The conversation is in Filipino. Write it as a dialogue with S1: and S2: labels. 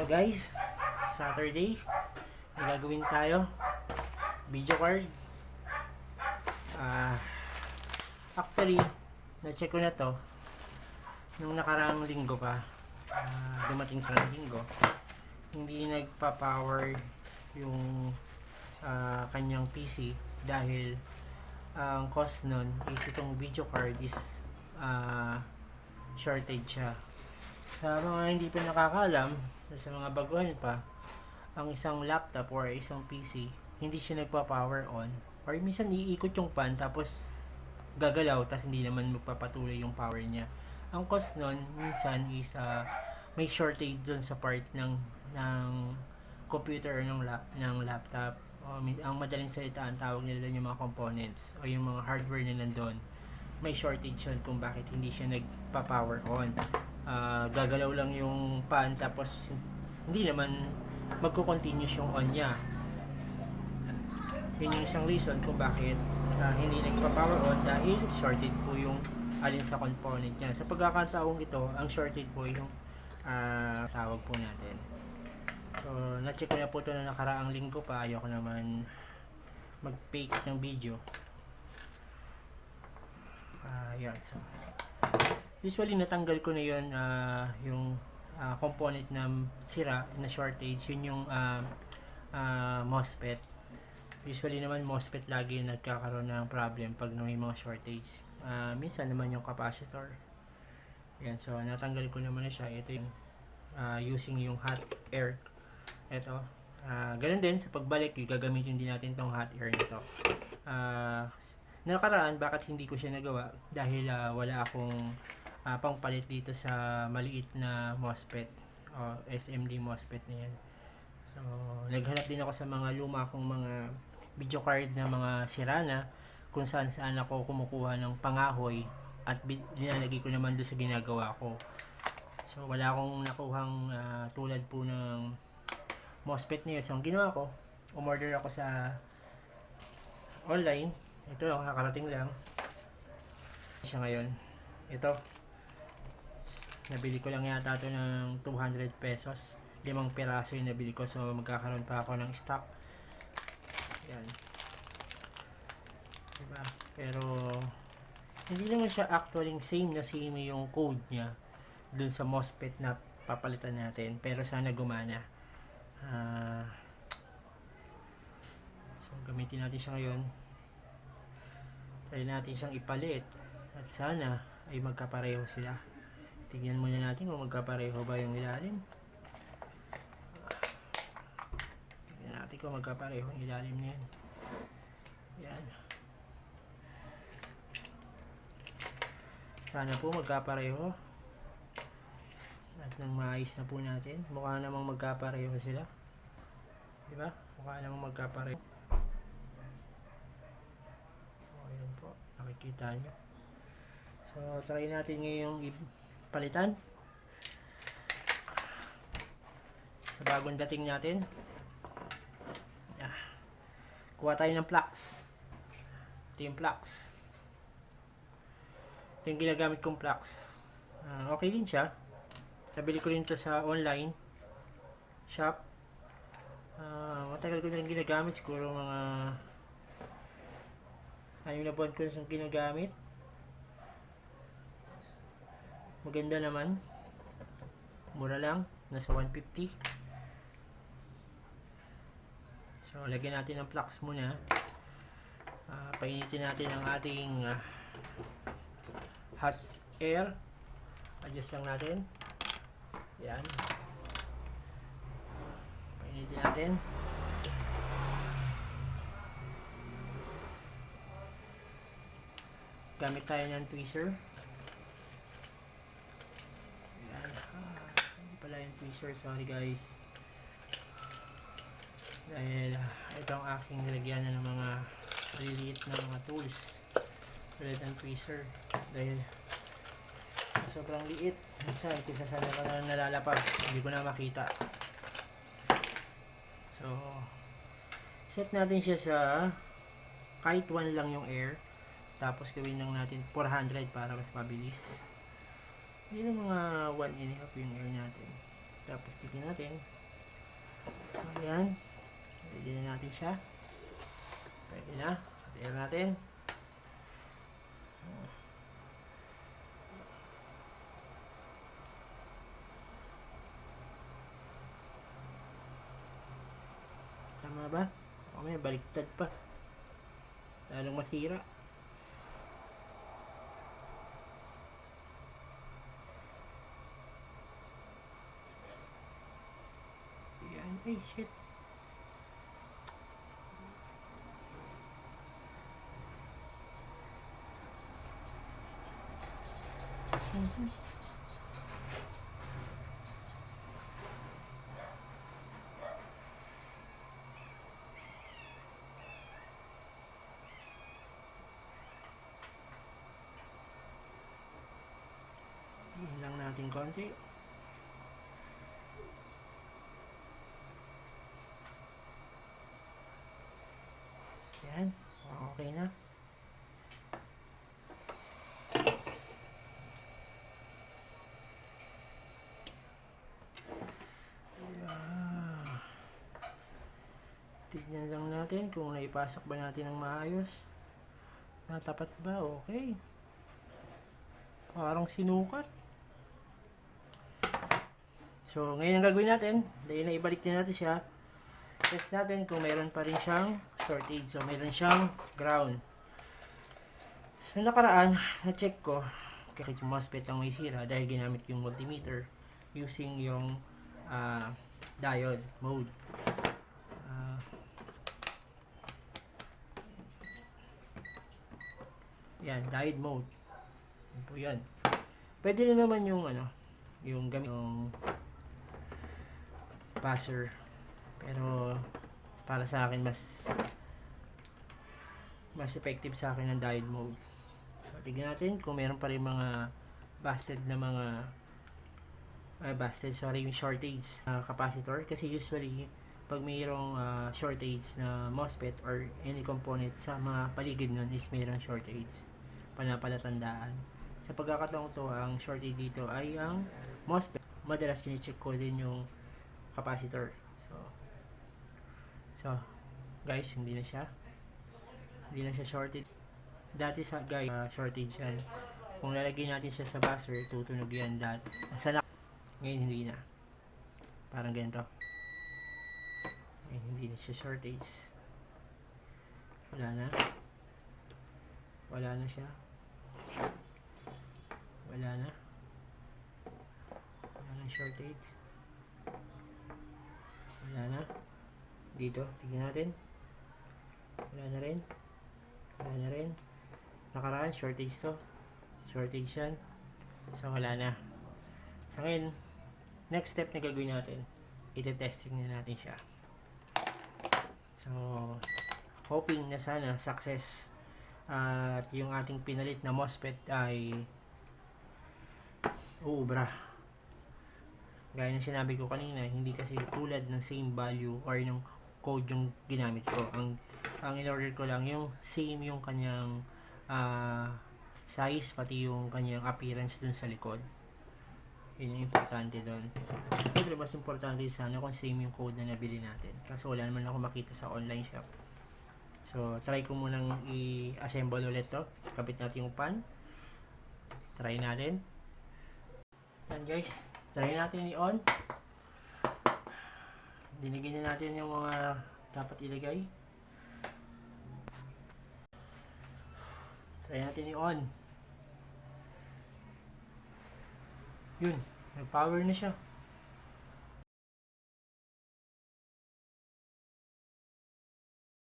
S1: Guys, Saturday, may gagawin tayo. Video card. Ah, actually, na-check ko na to nung nakaraang linggo pa. Dumating sa linggo. Hindi nagpa-power yung kanyang PC dahil ang cost nun is itong video card is shortage siya. Sa mga hindi pa nakakaalam, sa mga baguhan pa, ang isang laptop or isang PC, hindi siya nagpa-power on. Or minsan iikot yung fan tapos gagalaw tapos hindi naman magpapatuloy yung power niya. Ang cause nun, minsan is may shortage dun sa part ng computer or ng laptop. Ang madaling salita, ang tawag nila doon yung mga components o yung mga hardware na nandun. May shortage yun kung bakit hindi siya nagpa-power on. Gagalaw lang yung fan tapos hindi naman magko-continuous yung on niya. Yun yung isang reason kung bakit hindi nagpa-power on, dahil shorted po yung alin sa component niya. Sa pagkakataong ito, ang shorted po yung tawag po natin. So, na-check ko na po ito na nakaraang linggo pa. Ayoko naman mag-fake ng video. Yan. So, usually natanggal ko na yun yung component na sira na shortage. Yun yung MOSFET. Usually naman MOSFET lagi yung nagkakaroon ng problem pag may mga shortage. Minsan naman yung capacitor. Yan. So, natanggal ko naman na siya. Ito yung using yung hot air. Ito. Ganun din sa pagbalik, gagamitin din natin tong hot air nito. Nakaraan, bakit hindi ko siya nagawa? Dahil wala akong pangpalit dito sa maliit na MOSFET o SMD MOSFET na yan. So, naghanap din ako sa mga luma kong mga video card na mga sira na, kung saan ako kumukuha ng pangahoy at nilalagay ko naman doon sa ginagawa ko. So, wala akong nakuhang tulad po ng MOSFET niya. So, ang ginawa ko, umorder ako sa online. Ito lang, kakarating lang siya ngayon. Ito, nabili ko lang yata ito ng 200 pesos. 5 piraso yung nabili ko. So, magkakaroon pa ako ng stock. Yan. Diba? Pero, hindi naman siya actually same yung code niya dun sa MOSFET na papalitan natin. Pero sana gumana. So, gamitin natin siya ngayon. Try natin siyang ipalit. At sana ay magkapareho sila. Tingnan muna natin kung magkapareho ba yung ilalim. Tingnan natin kung magkapareho yung ilalim niyan. Yan. Sana po magkapareho. At nang maayos na po natin. Mukha namang magkapareho sila. Diba? Mukha namang magkapareho. O, yun po. Nakikita nyo. So, try natin ngayong palitan sa bagong dating natin. Kuha tayo ng flux. Ito yung flux. Ito yung ginagamit kong flux. Okay din siya. Nabili ko rin ito sa online shop. Matagal ko na rin ginagamit. Siguro mga 6 na buwan ko na siyang ginagamit. Maganda naman. Mura lang. Nasa 150. So, lagyan natin ng flux muna. Painitin natin ang ating hot air. Adjust lang natin. Yan. Painitin natin. Gamit tayo ng tweezer. Hindi pala yung tweezer, sorry guys. Dahil ito ang aking nilagyan ng mga maliliit na mga tools tulad ng tweezer. Dahil sobrang liit, minsan kisa sana ko na nalalapag, hindi ko na makita. So, set natin siya sa kahit 1 lang yung air. Tapos gawin lang natin 400 para mas mabilis. Yun ang mga 1.5 yung air natin. Tapos tignan natin Ayan. Ready na natin siya. Pwede na. Ready natin. Tama ba? O may baliktad pa. Lalong masira. Ayan. Ay, shit. Lang natin konti. Yan. Okay na. Tignan lang natin kung naipasok ba natin ng maayos. Natapat ba? Okay. Parang sinukat. So, ngayon ang gagawin natin, dahil na ibalik din natin siya, test natin kung meron pa rin siyang shortage. So, meron siyang ground. So, nakaraan, na-check ko, kahit yung MOSFET lang may sira dahil ginamit yung multimeter using yung diode mode. Yan, diode mode. Yan po yan. Pwede rin naman yung yung gamit yung buzzer. Pero para sa akin mas effective sa akin ang diode mode. So tignan natin kung meron pa rin mga busted na mga yung shortage capacitor, kasi usually pag mayroong shortage na MOSFET or any component sa mga paligid nun is mayroong shortage, panapalatandaan. Sa pagkakataong to, ang shortage dito ay ang MOSFET. Madalas kine-check ko din yung capacitor. So guys, hindi na siya shortage. Dati sa guys, shortage yan. Kung lalagyan natin siya sa buzzer, tutunog yan dati. Ngayon hindi na. Parang ganito. Ngayon hindi na siya shortage. Wala na siya. Wala na shortage. Wala na. Dito, tignan natin. Wala na rin. Nakaraan, shortage to. Shortage yan. So, wala na. So, ngayon, next step na gagawin natin, ite-testing na natin siya. So, hoping na sana success at yung ating pinalit na MOSFET ay uubra. Gaya ng sinabi ko kanina, hindi kasi tulad ng same value or yung code yung ginamit ko. Ang in-order ko lang yung same yung kanyang size, pati yung kanyang appearance dun sa likod. Yun yung importante doon. Siyempre, mas importante sana kung same yung code na nabili natin. Kasi wala naman ako makita sa online shop. So, try ko munang i-assemble ulit to. Kapit natin yung pan. Try natin. Yan guys. Try natin i-on. Dinigin na natin yung mga dapat ilagay. Try natin i-on. Yun. Nag-power na siya.